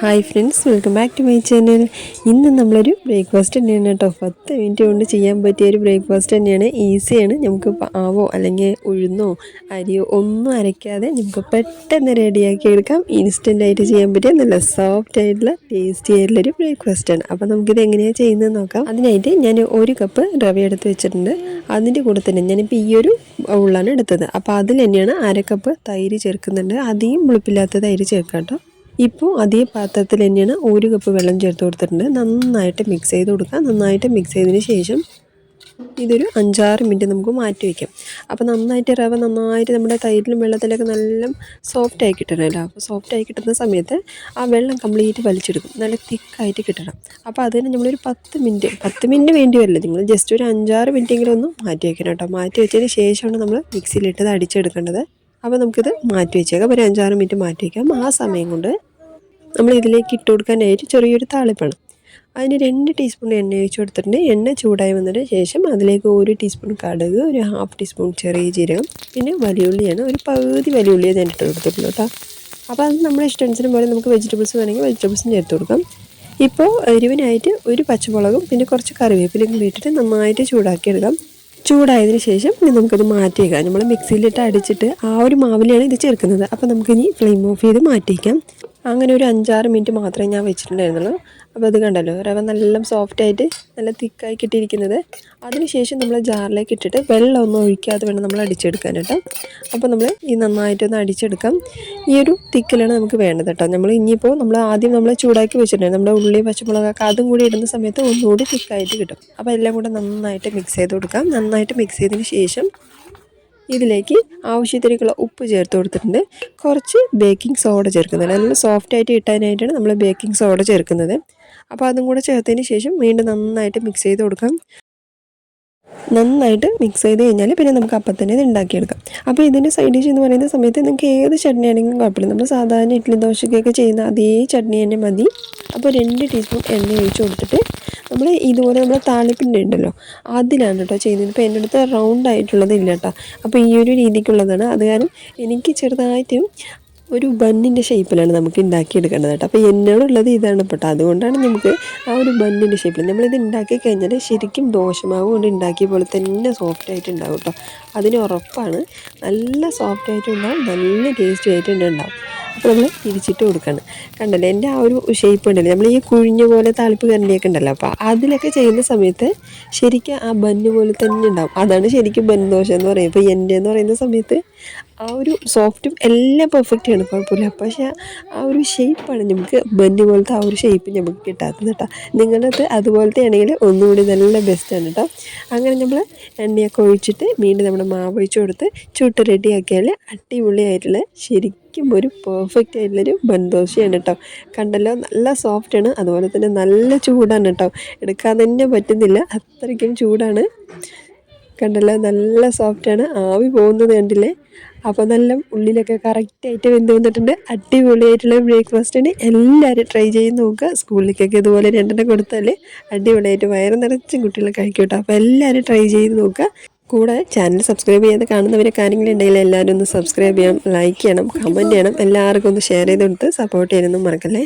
Hi friends, welcome back to my channel. ഇന്ന് നമ്മളൊരു breakfast തന്നെയാണ് കേട്ടോ. 10 മിനിറ്റ് കൊണ്ട് ചെയ്യാൻ പറ്റിയ ഒരു ബ്രേക്ക്ഫാസ്റ്റ് തന്നെയാണ്. ഈസിയാണ്. നമുക്ക് പാവോ അല്ലെങ്കിൽ ഉഴുന്നോ അരിയോ ഒന്നും അരയ്ക്കാതെ നമുക്ക് പെട്ടെന്ന് റെഡിയാക്കി എടുക്കാം. ഇൻസ്റ്റൻ്റായിട്ട് ചെയ്യാൻ പറ്റിയ നല്ല സോഫ്റ്റ് ആയിട്ടുള്ള ടേസ്റ്റി ആയിട്ടുള്ളൊരു ബ്രേക്ക്ഫാസ്റ്റാണ്. അപ്പോൾ നമുക്കിത് എങ്ങനെയാണ് ചെയ്യുന്നത് നോക്കാം. അതിനായിട്ട് ഞാൻ 1 കപ്പ് റവ എടുത്ത് വെച്ചിട്ടുണ്ട്. അതിൻ്റെ കൂടെ തന്നെ ഞാനിപ്പോൾ ഈ ഒരു ബൗളാണ് എടുത്തത്. അപ്പോൾ അതിൽ തന്നെയാണ് 1/2 കപ്പ് തൈര് ചേർക്കുന്നുണ്ട്. അധികം പുളിപ്പില്ലാത്ത തൈര് ചേർക്കാം കേട്ടോ. ഇപ്പോൾ അതേ പാത്രത്തിൽ തന്നെയാണ് 1 കപ്പ് വെള്ളം ചേർത്ത് കൊടുത്തിട്ടുണ്ട്. നന്നായിട്ട് മിക്സ് ചെയ്ത് കൊടുക്കുക. നന്നായിട്ട് മിക്സ് ചെയ്തതിന് ശേഷം ഇതൊരു 5-6 മിനിറ്റ് നമുക്ക് മാറ്റി വയ്ക്കാം. അപ്പോൾ നന്നായിട്ട് റവ നന്നായിട്ട് നമ്മുടെ തൈരിലും വെള്ളത്തിലൊക്കെ നല്ല സോഫ്റ്റായി കിട്ടണമല്ലോ. അപ്പോൾ സോഫ്റ്റായി കിട്ടുന്ന സമയത്ത് ആ വെള്ളം കംപ്ലീറ്റ് വലിച്ചെടുക്കും. നല്ല തിക്കായിട്ട് കിട്ടണം. അപ്പോൾ അതിന് നമ്മളൊരു 10 മിനിറ്റ് വേണ്ടി വരില്ല. നിങ്ങൾ ജസ്റ്റ് ഒരു 5-6 മിനിറ്റെങ്കിലും ഒന്ന് മാറ്റി വയ്ക്കണം കേട്ടോ. മാറ്റി വെച്ചതിന് ശേഷമാണ് നമ്മൾ മിക്സിയിലിട്ടത് അടിച്ചെടുക്കേണ്ടത്. അപ്പോൾ നമുക്കിത് മാറ്റി വെച്ചേക്കാം. ഒരു 5-6 മിനിറ്റ് മാറ്റി വയ്ക്കാം. ആ സമയം കൊണ്ട് നമ്മൾ ഇതിലേക്ക് ഇട്ട് കൊടുക്കാനായിട്ട് ചെറിയൊരു താളിപ്പാണ്. അതിന് 2 ടീസ്പൂൺ എണ്ണ ഒഴിച്ച് കൊടുത്തിട്ടുണ്ട്. എണ്ണ ചൂടായി വന്നതിന് ശേഷം അതിലേക്ക് 1 ടീസ്പൂൺ കടുക്, ഒരു 1/2 ടീസ്പൂൺ ചെറിയ ജീരകം, പിന്നെ വലിയുള്ളിയാണ്. ഒരു പകുതി വലിയുള്ളിയെ ഞാൻ ഇട്ട് കൊടുത്തിട്ടുള്ളൂ കേട്ടോ. അപ്പോൾ അത് നമ്മുടെ ഇഷ്ടത്തിന് പോലെ നമുക്ക് വെജിറ്റബിൾസ് വേണമെങ്കിൽ വെജിറ്റബിൾസും ചേർത്ത് കൊടുക്കാം. ഇപ്പോൾ എരിവിനായിട്ട് ഒരു പച്ചമുളകും പിന്നെ കുറച്ച് കറിവേപ്പിലയും കൂടി ഇട്ടിട്ട് നന്നായിട്ട് ചൂടാക്കി എടുക്കാം. ചൂടായതിന് ശേഷം ഇനി നമുക്കത് മാറ്റി വയ്ക്കാം. നമ്മൾ മിക്സിയിലിട്ട് അടിച്ചിട്ട് ആ ഒരു മാവിലാണ് ഇത് ചേർക്കുന്നത്. അപ്പോൾ നമുക്കിനി ഫ്ലെയിം ഓഫ് ചെയ്ത് മാറ്റി വയ്ക്കാം. അങ്ങനെ ഒരു 5-6 മിനിറ്റ് മാത്രമേ ഞാൻ വെച്ചിട്ടുണ്ടായിരുന്നുള്ളൂ. അപ്പോൾ അത് കണ്ടല്ലോ, റവ നല്ല സോഫ്റ്റായിട്ട് നല്ല തിക്കായി കിട്ടിയിരിക്കുന്നത്. അതിനുശേഷം നമ്മൾ ജാറിലേക്ക് ഇട്ടിട്ട് വെള്ളമൊന്നും ഒഴിക്കാതെ വേണം നമ്മൾ അടിച്ചെടുക്കാൻ കേട്ടോ. അപ്പോൾ നമ്മൾ ഈ നന്നായിട്ടൊന്ന് അടിച്ചെടുക്കാം. ഈ ഒരു തിക്കിലാണ് നമുക്ക് വേണ്ടത് കേട്ടോ. നമ്മൾ ആദ്യം ചൂടാക്കി വെച്ചിട്ടുണ്ടായിരുന്നു നമ്മുടെ ഉള്ളി പച്ചമുളകൊക്കെ, അതും കൂടി ഇടുന്ന സമയത്ത് ഒന്നുകൂടി തിക്കായിട്ട് കിട്ടും. അപ്പോൾ എല്ലാം കൂടെ നന്നായിട്ട് മിക്സ് ചെയ്ത് കൊടുക്കാം. നന്നായിട്ട് മിക്സ് ചെയ്തതിന് ശേഷം ഇതിലേക്ക് ആവശ്യത്തിലേക്കുള്ള ഉപ്പ് ചേർത്ത് കൊടുത്തിട്ടുണ്ട്. കുറച്ച് ബേക്കിംഗ് സോഡ ചേർക്കുന്നുണ്ട്. നല്ല സോഫ്റ്റായിട്ട് കിട്ടാനായിട്ടാണ് നമ്മൾ ബേക്കിംഗ് സോഡ ചേർക്കുന്നത്. അപ്പോൾ അതും കൂടെ ചേർത്തതിന് ശേഷം വീണ്ടും നന്നായിട്ട് മിക്സ് ചെയ്ത് കൊടുക്കാം. നന്നായിട്ട് മിക്സ് ചെയ്ത് കഴിഞ്ഞാൽ പിന്നെ നമുക്ക് അപ്പം തന്നെ ഇത് ഉണ്ടാക്കിയെടുക്കാം. അപ്പോൾ ഇതിൻ്റെ സൈഡ് ഡിഷ് എന്ന് പറയുന്ന സമയത്ത് നിങ്ങൾക്ക് ഏത് ചട്നി ആണെങ്കിലും കുഴപ്പമില്ല. നമ്മൾ സാധാരണ ഇഡ്ഡലി ദോശയ്ക്കൊക്കെ ചെയ്യുന്ന അതേ ചട്നി തന്നെ മതി. അപ്പോൾ 2 ടീസ്പൂൺ എണ്ണ ഒഴിച്ച് കൊടുത്തിട്ട് നമ്മൾ ഇതുപോലെ നമ്മൾ താളിപ്പിൻ്റെ ഉണ്ടല്ലോ അതിലാണ് കേട്ടോ ചെയ്യുന്നത്. ഇപ്പോൾ എൻ്റെ അടുത്ത് റൗണ്ട് ആയിട്ടുള്ളത് ഇല്ല കേട്ടോ. അപ്പോൾ ഈ ഒരു രീതിക്കുള്ളതാണ്. അത് കാരണം എനിക്ക് ചെറുതായിട്ട് ഒരു ബണ്ണിൻ്റെ ഷേപ്പിലാണ് നമുക്ക് ഉണ്ടാക്കിയെടുക്കേണ്ടത് കേട്ടോ. അപ്പോൾ എന്നോടുള്ളത് ഇതാണ് പെട്ടോ. അതുകൊണ്ടാണ് നമുക്ക് ആ ഒരു ബണ്ണിൻ്റെ ഷേപ്പിൽ നമ്മളിത് ഉണ്ടാക്കി കഴിഞ്ഞാൽ ശരിക്കും ദോശമാവ് കൊണ്ട് ഉണ്ടാക്കിയ പോലെ തന്നെ സോഫ്റ്റായിട്ട് ഉണ്ടാവും കേട്ടോ. അതിന് ഉറപ്പാണ്. നല്ല സോഫ്റ്റായിട്ടുണ്ടാവും, നല്ല ടേസ്റ്റി ആയിട്ടുണ്ടാവും. അപ്പോൾ നമ്മൾ തിരിച്ചിട്ട് കൊടുക്കണം. കണ്ടല്ലോ എൻ്റെ ആ ഒരു ഷേപ്പ് ഉണ്ടല്ലോ, നമ്മൾ ഈ കുഴിഞ്ഞ പോലെ താളിപ്പ് കരണ്ടിയൊക്കെ ഉണ്ടല്ലോ, അപ്പോൾ അതിലൊക്കെ ചെയ്യുന്ന സമയത്ത് ശരിക്കും ആ ബന്ന് പോലെ തന്നെ ഉണ്ടാവും. അതാണ് ശരിക്കും ബന്ന് ദോശ എന്ന് പറയുന്നത്. ഇപ്പോൾ എൻ്റെ എന്ന് പറയുന്ന സമയത്ത് ആ ഒരു സോഫ്റ്റും എല്ലാം പെർഫെക്റ്റാണ്, കുഴപ്പമില്ല. പക്ഷേ ആ ഒരു ഷേപ്പാണ് നമുക്ക് ബന്ന് പോലത്തെ ആ ഒരു ഷേപ്പ് നമുക്ക് കിട്ടാത്തത് കേട്ടോ. നിങ്ങളത് അതുപോലത്തെ ആണെങ്കിൽ ഒന്നുകൂടി നല്ല ബെസ്റ്റാണ് കേട്ടോ. അങ്ങനെ നമ്മൾ എണ്ണയൊക്കെ ഒഴിച്ചിട്ട് വീണ്ടും നമ്മുടെ മാവ് ഒഴിച്ച് കൊടുത്ത് ചുട്ട് റെഡിയാക്കിയാൽ അടിപൊളിയായിട്ടുള്ള ശരിക്കും ഒരു പെർഫെക്റ്റ് ആയിട്ടുള്ളൊരു ബൺദോശയാണ് കേട്ടോ. കണ്ടല്ലോ, നല്ല സോഫ്റ്റാണ്, അതുപോലെ തന്നെ നല്ല ചൂടാണ് കേട്ടോ. എടുക്കാൻ തന്നെ പറ്റുന്നില്ല, അത്രയ്ക്കും ചൂടാണ്. കണ്ടല്ലോ, നല്ല സോഫ്റ്റാണ്, ആവി പോകുന്നത് കണ്ടില്ലേ. അപ്പോൾ നല്ല ഉള്ളിലൊക്കെ കറക്റ്റായിട്ട് വെന്ത് വന്നിട്ടുണ്ട്. അടിപൊളിയായിട്ടുള്ള ബ്രേക്ക്ഫാസ്റ്റിന് എല്ലാവരും ട്രൈ ചെയ്ത് നോക്കുക. സ്കൂളിലേക്കൊക്കെ ഇതുപോലെ 2 കൊടുത്താൽ അടിപൊളിയായിട്ട് വയറ് നിറച്ചും കുട്ടികൾ കഴിക്കും കേട്ടോ. അപ്പോൾ എല്ലാവരും ട്രൈ ചെയ്ത് നോക്കുക. കൂടെ ചാനൽ സബ്സ്ക്രൈബ് ചെയ്യാതെ കാണുന്നവരൊക്കെ ആരെങ്കിലും ഉണ്ടെങ്കിൽ എല്ലാവരും ഒന്ന് സബ്സ്ക്രൈബ് ചെയ്യണം, ലൈക്ക് ചെയ്യണം, കമൻറ്റ് ചെയ്യണം. എല്ലാവർക്കും ഒന്ന് ഷെയർ ചെയ്ത് കൊടുത്ത് സപ്പോർട്ട് ചെയ്യാനൊന്നും മറക്കല്ലേ.